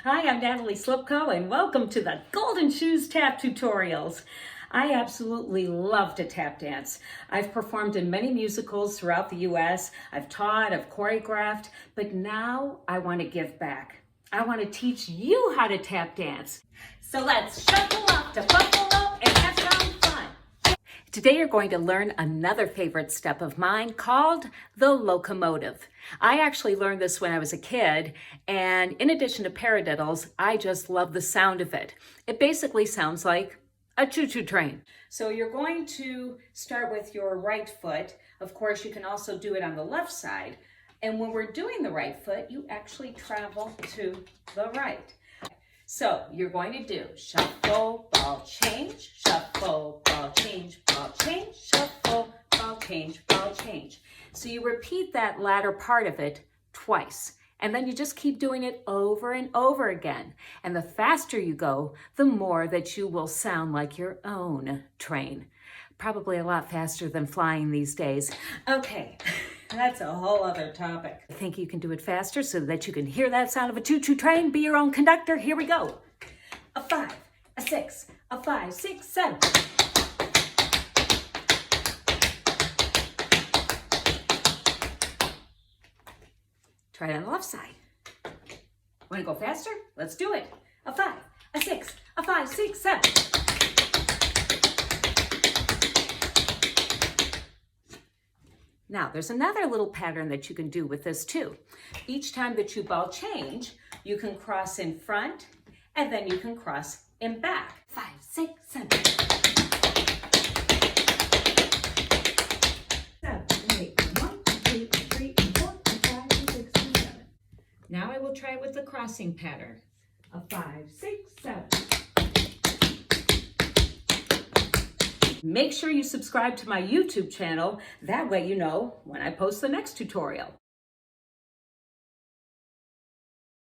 Hi, I'm Natalie Slipko, and welcome to the Golden Shoes Tap Tutorials. I absolutely love to tap dance. I've performed in many musicals throughout the U.S. I've taught, I've choreographed, but now I want to give back. I want to teach you how to tap dance. So let's shuffle up to Buffalo and have some fun. Today you're going to learn another favorite step of mine called the locomotive. I actually learned this when I was a kid, and in addition to paradiddles, I just love the sound of it. It basically sounds like a choo-choo train. So you're going to start with your right foot. Of course, you can also do it on the left side. And when we're doing the right foot, you actually travel to the right. So you're going to do shuffle, ball, change, shuffle, ball, change, ball, change, shuffle, ball, change, ball, change. So you repeat that latter part of it twice. And then you just keep doing it over and over again. And the faster you go, the more that you will sound like your own train. Probably a lot faster than flying these days. Okay, that's a whole other topic. I think you can do it faster so that you can hear that sound of a choo-choo train, be your own conductor. Here we go. A 5, a 6, a 5, 6, 7. Try it on the left side. Want to go faster? Let's do it. A 5, a 6, a 5, 6, 7. Now, there's another little pattern that you can do with this too. Each time that you ball change, you can cross in front and then you can cross in back. 5, 6, 7. 7, 8, 1, 2, 3, 4, 5, 6, 7. Now I will try it with the crossing pattern. A 5, 6, 7. Make sure you subscribe to my YouTube channel. That way you know when I post the next tutorial.